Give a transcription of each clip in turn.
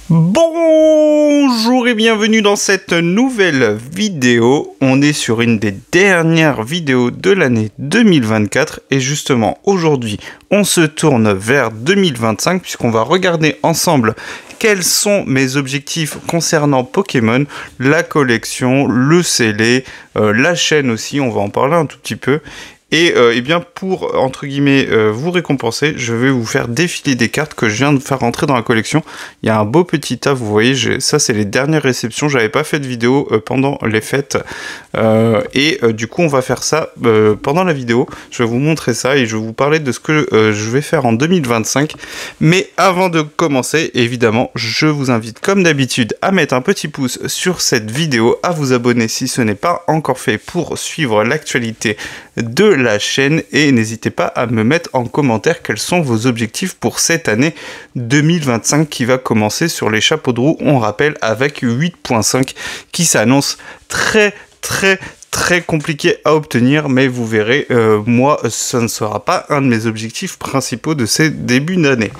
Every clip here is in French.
Bonjour et bienvenue dans cette nouvelle vidéo. On est sur une des dernières vidéos de l'année 2024 et justement aujourd'hui on se tourne vers 2025 puisqu'on va regarder ensemble quels sont mes objectifs concernant Pokémon, la collection, le scellé, la chaîne aussi, on va en parler un tout petit peu. Et bien pour, entre guillemets, vous récompenser, je vais vous faire défiler des cartes que je viens de faire rentrer dans la collection. Il y a un beau petit tas, vous voyez, ça c'est les dernières réceptions, j'avais pas fait de vidéo pendant les fêtes. Du coup on va faire ça pendant la vidéo, je vais vous montrer ça et je vais vous parler de ce que je vais faire en 2025. Mais avant de commencer, évidemment, je vous invite comme d'habitude à mettre un petit pouce sur cette vidéo, à vous abonner si ce n'est pas encore fait pour suivre l'actualité de la chaîne et n'hésitez pas à me mettre en commentaire quels sont vos objectifs pour cette année 2025 qui va commencer sur les chapeaux de roue, on rappelle, avec 8.5 qui s'annonce très compliqué à obtenir, mais vous verrez, moi ça ne sera pas un de mes objectifs principaux de ces débuts d'année.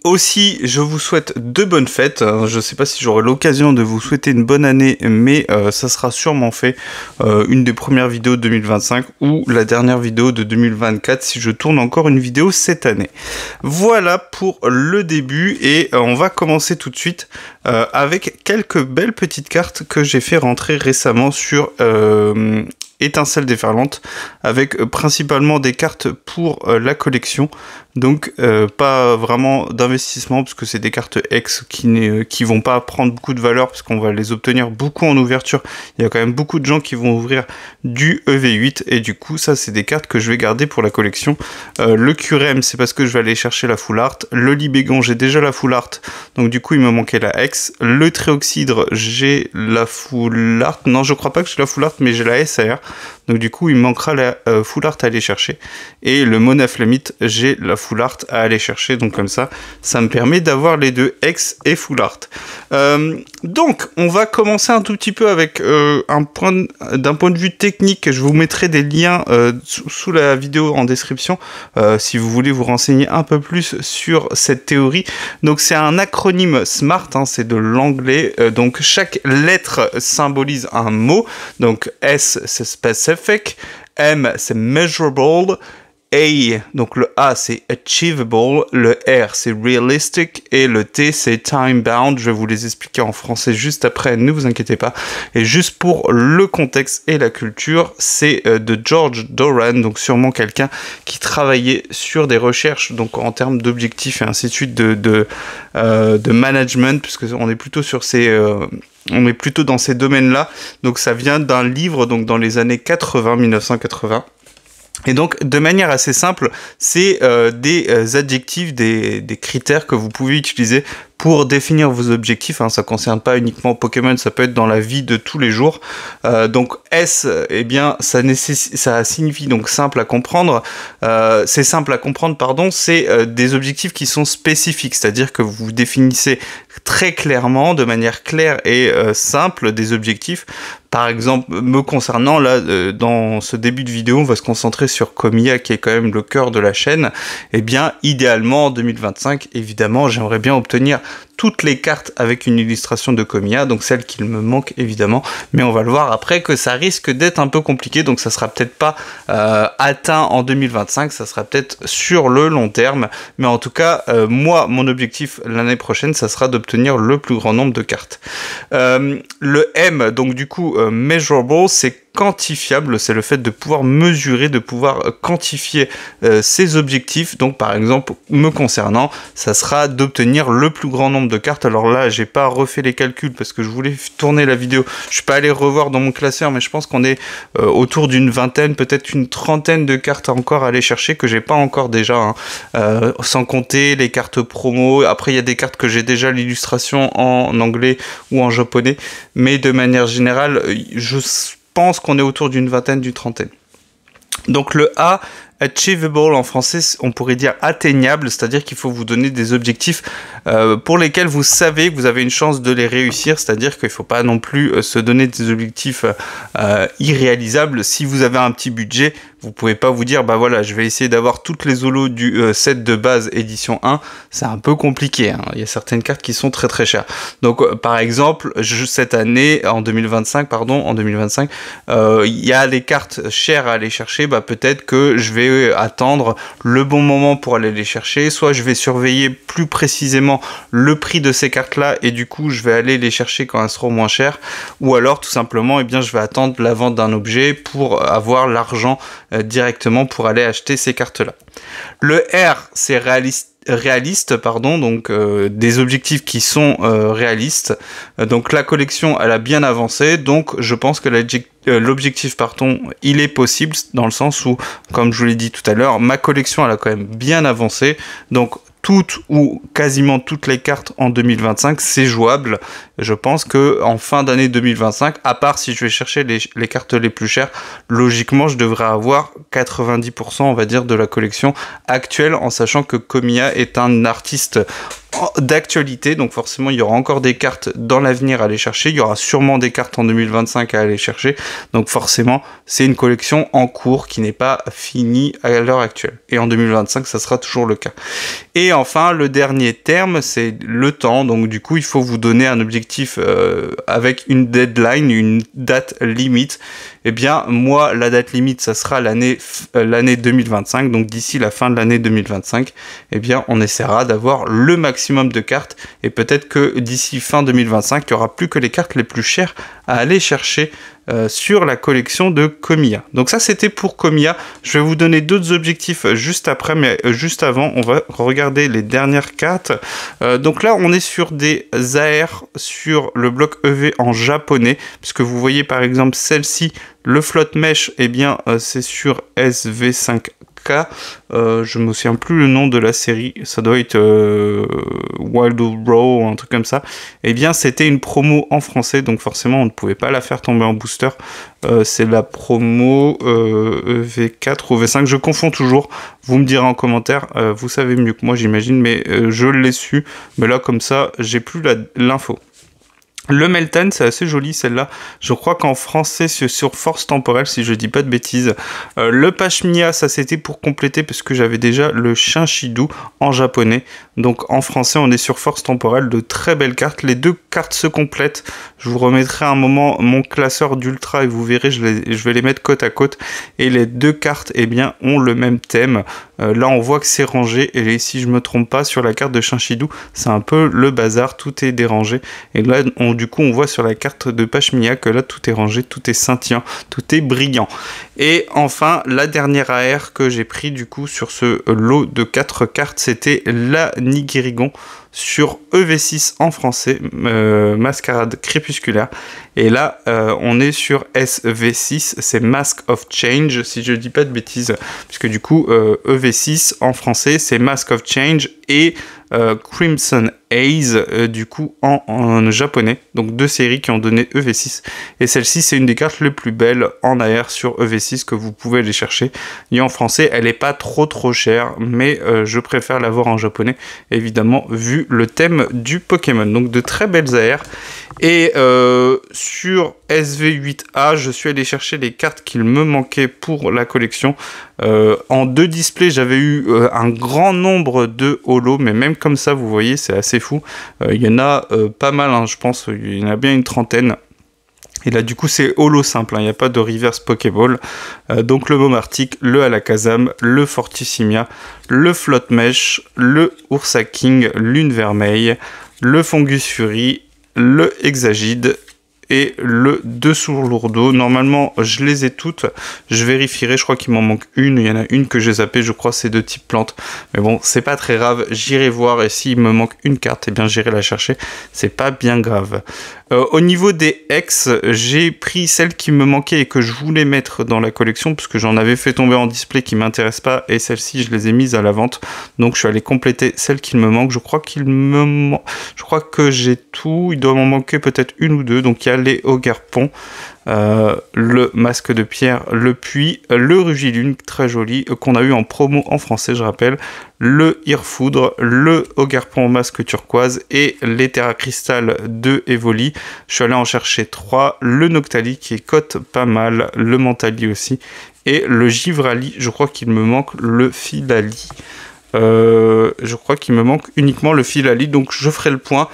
Aussi, je vous souhaite de bonnes fêtes. Je ne sais pas si j'aurai l'occasion de vous souhaiter une bonne année, mais ça sera sûrement fait une des premières vidéos de 2025 ou la dernière vidéo de 2024 si je tourne encore une vidéo cette année. Voilà pour le début et on va commencer tout de suite avec quelques belles petites cartes que j'ai fait rentrer récemment sur Étincelle déferlante, avec principalement des cartes pour la collection, donc pas vraiment d'investissement parce que c'est des cartes ex qui vont pas prendre beaucoup de valeur parce qu'on va les obtenir beaucoup en ouverture. Il y a quand même beaucoup de gens qui vont ouvrir du EV8 et du coup ça c'est des cartes que je vais garder pour la collection. Le Curem c'est parce que je vais aller chercher la full art, le Libégon j'ai déjà la full art donc du coup il me manquait la ex, le Tréoxydre j'ai la full art, non je crois pas que j'ai la full art mais j'ai la SAR. Donc du coup, il me manquera la full art à aller chercher. Et le Monaflamite, j'ai la full art à aller chercher. Donc comme ça, ça me permet d'avoir les deux ex et full art. Donc, on va commencer un tout petit peu avec d'un point de vue technique. Je vous mettrai des liens sous la vidéo en description si vous voulez vous renseigner un peu plus sur cette théorie. Donc c'est un acronyme SMART, hein, c'est de l'anglais. Donc chaque lettre symbolise un mot. Donc S, c'est specific. M, c'est measurable. A, donc le A, c'est achievable. Le R, c'est realistic. Et le T, c'est time bound. Je vais vous les expliquer en français juste après, ne vous inquiétez pas. Et juste pour le contexte et la culture, c'est de George Doran, donc sûrement quelqu'un qui travaillait sur des recherches, donc en termes d'objectifs et ainsi de suite, de management, puisque on est plutôt sur ces... on est plutôt dans ces domaines-là. Donc ça vient d'un livre donc dans les années 1980. Et donc, de manière assez simple, c'est des adjectifs, des critères que vous pouvez utiliser pour définir vos objectifs, hein, ça ne concerne pas uniquement Pokémon, ça peut être dans la vie de tous les jours. Donc S, eh bien, ça signifie donc simple à comprendre. C'est simple à comprendre, pardon, c'est des objectifs qui sont spécifiques, c'est-à-dire que vous définissez très clairement, de manière claire et simple, des objectifs. Par exemple, me concernant, là, dans ce début de vidéo, on va se concentrer sur Comiya, qui est quand même le cœur de la chaîne. Eh bien, idéalement, en 2025, évidemment, j'aimerais bien obtenir toutes les cartes avec une illustration de Comiya, donc celle qu'il me manque évidemment, mais on va le voir après que ça risque d'être un peu compliqué, donc ça sera peut-être pas atteint en 2025, ça sera peut-être sur le long terme, mais en tout cas, moi, mon objectif l'année prochaine, ça sera d'obtenir le plus grand nombre de cartes. Le M, donc du coup, measurable, c'est quantifiable, c'est le fait de pouvoir mesurer, de pouvoir quantifier ses objectifs. Donc par exemple, me concernant, ça sera d'obtenir le plus grand nombre de cartes. Alors là, j'ai pas refait les calculs parce que je voulais tourner la vidéo. Je suis pas allé revoir dans mon classeur, mais je pense qu'on est autour d'une vingtaine, peut-être une trentaine de cartes encore à aller chercher que j'ai pas encore déjà, hein. Sans compter les cartes promo. Après, il y a des cartes que j'ai déjà l'illustration en anglais ou en japonais, mais de manière générale, je pense qu'on est autour d'une vingtaine, d'une trentaine. Donc le A, Achievable en français, on pourrait dire atteignable, c'est-à-dire qu'il faut vous donner des objectifs pour lesquels vous savez que vous avez une chance de les réussir, c'est-à-dire qu'il ne faut pas non plus se donner des objectifs irréalisables. Si vous avez un petit budget, vous pouvez pas vous dire, bah voilà, je vais essayer d'avoir toutes les holos du set de base édition 1, c'est un peu compliqué, hein. Il y a certaines cartes qui sont très très chères. Donc par exemple, cette année, en 2025, il y a des cartes chères à aller chercher, bah peut-être que je vais attendre le bon moment pour aller les chercher, soit je vais surveiller plus précisément le prix de ces cartes-là, et du coup je vais aller les chercher quand elles seront moins chères, ou alors tout simplement, eh bien, je vais attendre la vente d'un objet pour avoir l'argent directement pour aller acheter ces cartes-là. Le R, c'est réaliste, donc des objectifs qui sont réalistes. Donc la collection, elle a bien avancé, donc je pense que l'objectif, il est possible, dans le sens où, comme je vous l'ai dit tout à l'heure, ma collection, elle a quand même bien avancé, donc toutes ou quasiment toutes les cartes en 2025, c'est jouable. Je pense que en fin d'année 2025, à part si je vais chercher les cartes les plus chères, logiquement, je devrais avoir 90%, on va dire, de la collection actuelle, en sachant que Komiya est un artiste d'actualité, donc forcément il y aura encore des cartes dans l'avenir à aller chercher, il y aura sûrement des cartes en 2025 à aller chercher, donc forcément c'est une collection en cours qui n'est pas finie à l'heure actuelle, et en 2025 ça sera toujours le cas. Et enfin le dernier terme, c'est le temps, donc du coup il faut vous donner un objectif avec une deadline, une date limite. Eh bien moi la date limite ça sera l'année 2025, donc d'ici la fin de l'année 2025, eh bien on essaiera d'avoir le maximum de cartes, et peut-être que d'ici fin 2025 il n'y aura plus que les cartes les plus chères à aller chercher sur la collection de Komiya. Donc ça c'était pour Komiya. Je vais vous donner d'autres objectifs juste après, mais juste avant on va regarder les dernières cartes. Donc là on est sur des AR sur le bloc EV en japonais, puisque vous voyez par exemple celle-ci, le float mesh, eh bien c'est sur SV5K. Je me souviens plus le nom de la série, ça doit être Wild Row ou un truc comme ça. Eh bien c'était une promo en français, donc forcément on ne pouvait pas la faire tomber en booster. C'est la promo V4 ou V5, je confonds toujours, vous me direz en commentaire, vous savez mieux que moi j'imagine, mais je l'ai su, mais là comme ça j'ai plus l'info. Le Meltan, c'est assez joli celle-là. Je crois qu'en français, c'est sur force temporelle, si je dis pas de bêtises. Le Pashmiya, ça c'était pour compléter, parce que j'avais déjà le Shinshidu en japonais. Donc en français, on est sur force temporelle, de très belles cartes. Les deux cartes se complètent. Je vous remettrai un moment mon classeur d'ultra et vous verrez, je vais les mettre côte à côte. Et les deux cartes, eh bien, ont le même thème. Là, on voit que c'est rangé. Et si je me trompe pas, sur la carte de Shinshidu, c'est un peu le bazar. Tout est dérangé. Et là, du coup, on voit sur la carte de Pashmiya que là, tout est rangé, tout est scintillant, tout est brillant. Et enfin, la dernière AR que j'ai pris du coup sur ce lot de 4 cartes, c'était la Nigirigon sur EV6 en français, Mascarade crépusculaire. Et là, on est sur SV6, c'est Mask of Change, si je dis pas de bêtises, puisque du coup, EV6 en français, c'est Mask of Change et Crimson Haze, du coup, en japonais. Donc, deux séries qui ont donné EV6. Et celle-ci, c'est une des cartes les plus belles en AR sur EV6 que vous pouvez aller chercher. Et en français, elle n'est pas trop chère, mais je préfère l'avoir en japonais, évidemment, vu le thème du Pokémon. Donc, de très belles AR. Et sur SV8A, je suis allé chercher les cartes qu'il me manquait pour la collection. En 2 displays, j'avais eu un grand nombre de holos, mais même comme ça, vous voyez, c'est assez fou. Il y en a pas mal, hein, je pense, il y en a bien une trentaine. Et là, du coup, c'est holo simple, il n'y a pas de reverse Pokéball. Donc le Momartic, le Alakazam, le Fortissimia, le Float Mesh, le Ursa King, Lune Vermeille, le Fungus Fury, le Hexagide et le Dessous Lourdeau. Normalement, je les ai toutes. Je vérifierai, je crois qu'il m'en manque une. Il y en a une que j'ai zappée, je crois, c'est de type plante. Mais bon, c'est pas très grave. J'irai voir et s'il me manque une carte, eh bien, j'irai la chercher. C'est pas bien grave. Au niveau des ex, j'ai pris celle qui me manquait et que je voulais mettre dans la collection parce que j'en avais fait tomber en display qui m'intéresse pas et celle-ci je les ai mises à la vente. Donc je suis allé compléter celle qui me manque. Je crois que j'ai tout. Il doit m'en manquer peut-être une ou deux. Donc il y a les Ogerpon, le masque de pierre, le puits, le Rugilune, très joli, qu'on a eu en promo en français, je rappelle, le Irfoudre, le Ogerpon masque turquoise et les Terra Crystal de Evoli. Je suis allé en chercher 3, le Noctali qui cote pas mal, le Mentali aussi, et le Givrali, je crois qu'il me manque le Filali. Je crois qu'il me manque uniquement le Filali, donc je ferai le point.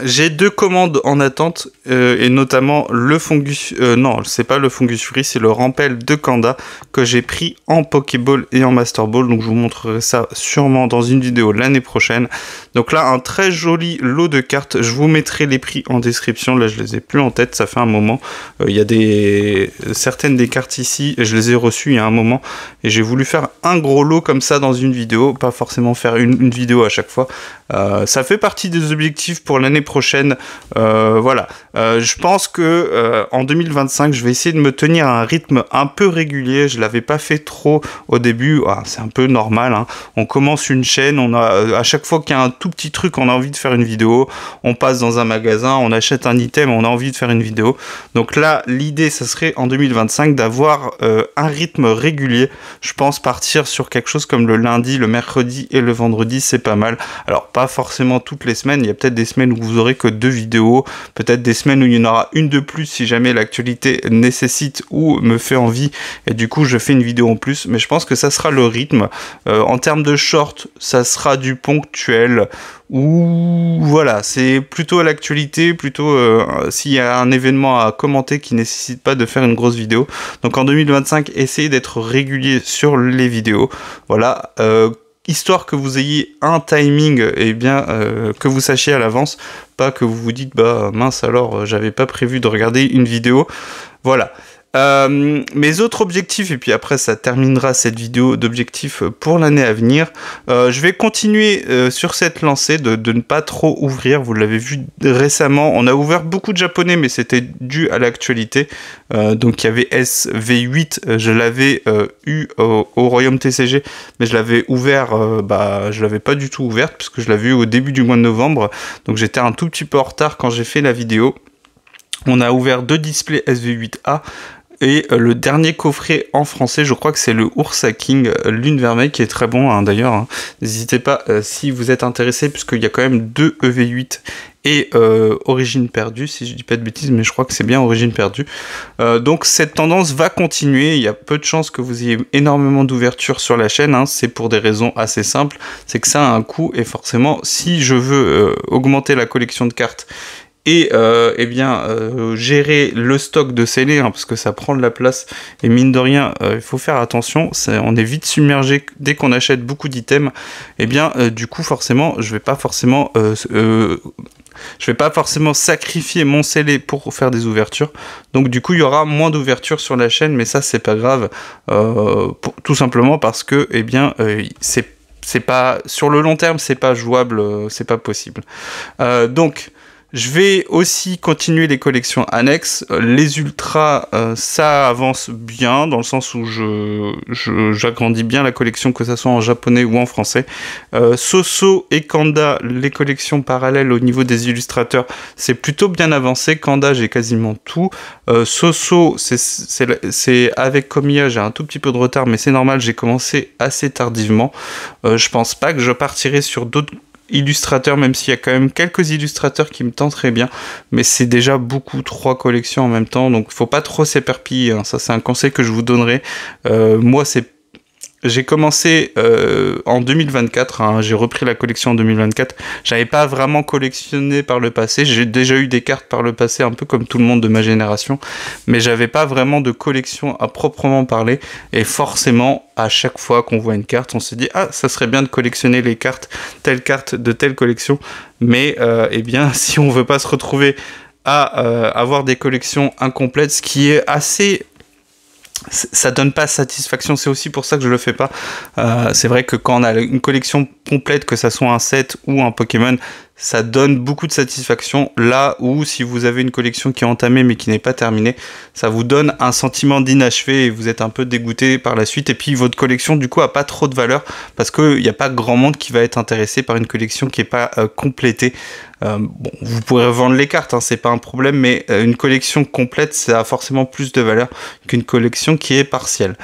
J'ai 2 commandes en attente, et notamment le Fungus... non, c'est pas le Fungus Fury, c'est le Rampel de Kanda que j'ai pris en Pokéball et en Master Ball. Donc je vous montrerai ça sûrement dans une vidéo l'année prochaine. Donc là, un très joli lot de cartes. Je vous mettrai les prix en description. Là, je les ai plus en tête, ça fait un moment. Il y a certaines des cartes ici, je les ai reçues il y a un moment. Et j'ai voulu faire un gros lot comme ça dans une vidéo. Pas forcément faire une vidéo à chaque fois. Ça fait partie des objectifs pour l'année prochaine. Voilà. Je pense que en 2025, je vais essayer de me tenir à un rythme un peu régulier. Je l'avais pas fait trop au début. C'est un peu normal, hein. On commence une chaîne, on a à chaque fois qu'il y a un tout petit truc, on a envie de faire une vidéo. On passe dans un magasin, on achète un item, on a envie de faire une vidéo. Donc là, l'idée, ça serait en 2025 d'avoir un rythme régulier. Je pense partir sur quelque chose comme le lundi, le mercredi et le vendredi, c'est pas mal. Alors pas forcément toutes les semaines, il y a peut-être des semaines où vous aurez que 2 vidéos, peut-être des semaines où il y en aura une de plus si jamais l'actualité nécessite ou me fait envie, et du coup je fais une vidéo en plus, mais je pense que ça sera le rythme. En termes de short, ça sera du ponctuel, ou voilà, c'est plutôt à l'actualité, plutôt s'il y a un événement à commenter qui nécessite pas de faire une grosse vidéo. Donc en 2025, essayez d'être régulier sur les vidéos, voilà, histoire que vous ayez un timing, et bien que vous sachiez à l'avance, pas que vous vous dites bah mince alors j'avais pas prévu de regarder une vidéo. Voilà. Mes autres objectifs, et puis après ça terminera cette vidéo d'objectifs pour l'année à venir. Je vais continuer sur cette lancée de ne pas trop ouvrir. Vous l'avez vu récemment, on a ouvert beaucoup de japonais, mais c'était dû à l'actualité. Donc il y avait SV8, je l'avais eu au Royaume TCG, mais je l'avais ouvert, je l'avais pas du tout ouverte, puisque je l'avais eu au début du mois de novembre. Donc j'étais un tout petit peu en retard quand j'ai fait la vidéo. On a ouvert 2 displays SV8A. Et le dernier coffret en français, je crois que c'est le Ursa King Lune Vermeille, qui est très bon, hein, d'ailleurs. Hein. N'hésitez pas si vous êtes intéressé, puisqu'il y a quand même 2 EV8 et Origine Perdue, si je dis pas de bêtises, mais je crois que c'est bien Origine Perdue. Donc cette tendance va continuer. Il y a peu de chances que vous ayez énormément d'ouverture sur la chaîne, hein. C'est pour des raisons assez simples. C'est que ça a un coût, et forcément, si je veux augmenter la collection de cartes et gérer le stock de scellés, hein, parce que ça prend de la place, et mine de rien, il faut faire attention, on est vite submergé dès qu'on achète beaucoup d'items, et bien du coup forcément, je vais pas forcément sacrifier mon scellé pour faire des ouvertures, donc du coup il y aura moins d'ouverture sur la chaîne, mais ça c'est pas grave, tout simplement parce que c'est pas, sur le long terme, c'est pas jouable, c'est pas possible. Donc je vais aussi continuer les collections annexes. Les ultras, ça avance bien, dans le sens où j'agrandis bien la collection, que ça soit en japonais ou en français. Soso et Kanda, les collections parallèles au niveau des illustrateurs, c'est plutôt bien avancé. Kanda, j'ai quasiment tout. Soso, c'est avec Komiya, j'ai un tout petit peu de retard, mais c'est normal, j'ai commencé assez tardivement. Je pense pas que je partirai sur d'autres illustrateurs, même s'il y a quand même quelques illustrateurs qui me tenteraient bien, mais c'est déjà beaucoup, 3 collections en même temps, donc faut pas trop s'éparpiller, hein. Ça c'est un conseil que je vous donnerai. Moi j'ai commencé en 2024, hein, j'ai repris la collection en 2024, j'avais pas vraiment collectionné par le passé, j'ai déjà eu des cartes par le passé, un peu comme tout le monde de ma génération, mais j'avais pas vraiment de collection à proprement parler, et forcément, à chaque fois qu'on voit une carte, on se dit « Ah, ça serait bien de collectionner les cartes, telle carte de telle collection », mais si on veut pas se retrouver à avoir des collections incomplètes, ce qui est assez... ça donne pas satisfaction, c'est aussi pour ça que je le fais pas. C'est vrai que quand on a une collection complète, que ça soit un set ou un Pokémon, ça donne beaucoup de satisfaction, là où si vous avez une collection qui est entamée mais qui n'est pas terminée, ça vous donne un sentiment d'inachevé et vous êtes un peu dégoûté par la suite, et puis votre collection du coup a pas trop de valeur parce qu'il n'y a pas grand monde qui va être intéressé par une collection qui n'est pas complétée. Bon, vous pourrez vendre les cartes, hein, c'est pas un problème, mais une collection complète, ça a forcément plus de valeur qu'une collection qui est partielle.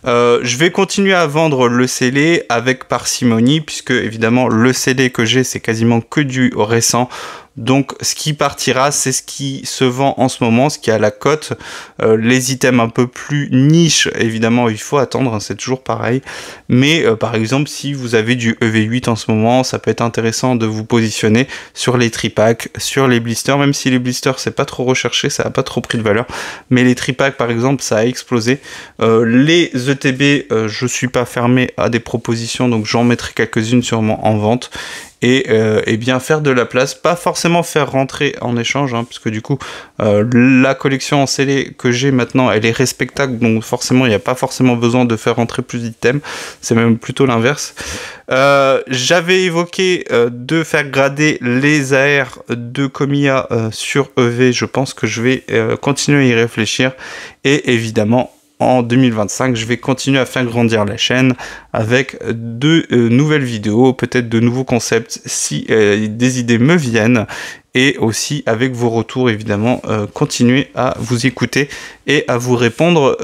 Je vais continuer à vendre le scellé avec parcimonie, puisque évidemment le scellé que j'ai, c'est quasiment que du récent. Donc ce qui partira, c'est ce qui se vend en ce moment, ce qui est à la cote. Les items un peu plus niche, évidemment, il faut attendre, hein, c'est toujours pareil. Mais par exemple, si vous avez du EV8 en ce moment, ça peut être intéressant de vous positionner sur les tripacks, sur les blisters, même si les blisters, c'est pas trop recherché, ça n'a pas trop pris de valeur. Mais les tripacks, par exemple, ça a explosé. Les ETB, je suis pas fermé à des propositions, donc j'en mettrai quelques-unes sûrement en vente. Et bien faire de la place, pas forcément faire rentrer en échange, hein, parce que du coup la collection en scellé que j'ai maintenant, elle est respectable, donc forcément il n'y a pas forcément besoin de faire rentrer plus d'items, c'est même plutôt l'inverse. J'avais évoqué de faire grader les AR de Kamiya sur EV, je pense que je vais continuer à y réfléchir, et évidemment en 2025, je vais continuer à faire grandir la chaîne avec de nouvelles vidéos, peut-être de nouveaux concepts si des idées me viennent, et aussi avec vos retours évidemment, continuez à vous écouter et à vous répondre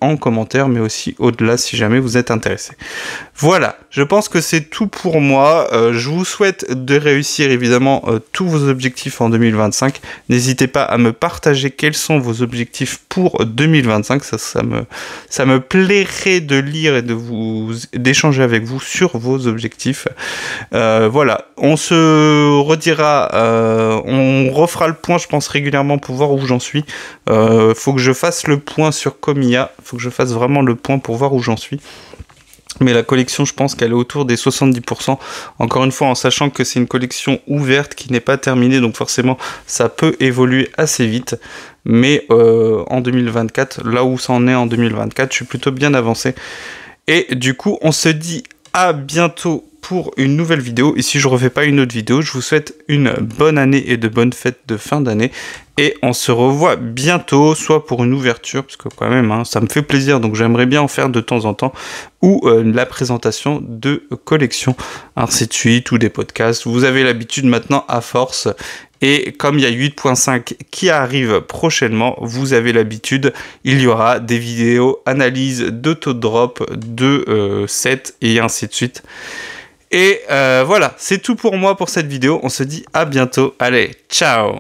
en commentaire, mais aussi au-delà si jamais vous êtes intéressé. Voilà, je pense que c'est tout pour moi. Je vous souhaite de réussir évidemment tous vos objectifs en 2025. N'hésitez pas à me partager quels sont vos objectifs pour 2025. Ça me plairait de lire et d'échanger avec vous sur vos objectifs. Voilà, on se redira, on refera le point, je pense, régulièrement pour voir où j'en suis. Faut que je fasse le point sur Kamiya, faut que je fasse vraiment le point pour voir où j'en suis. Mais la collection, je pense qu'elle est autour des 70%. Encore une fois, en sachant que c'est une collection ouverte qui n'est pas terminée, donc forcément, ça peut évoluer assez vite. Mais en 2024, là où ça en est en 2024, je suis plutôt bien avancé. Et du coup, on se dit à bientôt pour une nouvelle vidéo. Et si je ne refais pas une autre vidéo, je vous souhaite une bonne année et de bonnes fêtes de fin d'année. Et on se revoit bientôt, soit pour une ouverture, parce que quand même, hein, ça me fait plaisir, donc j'aimerais bien en faire de temps en temps, ou la présentation de collections, ainsi de suite, ou des podcasts. Vous avez l'habitude maintenant à force. Et comme il y a 8.5 qui arrive prochainement, vous avez l'habitude, il y aura des vidéos analyse de taux de drop, de sets et ainsi de suite. Et voilà, c'est tout pour moi pour cette vidéo. On se dit à bientôt. Allez, ciao!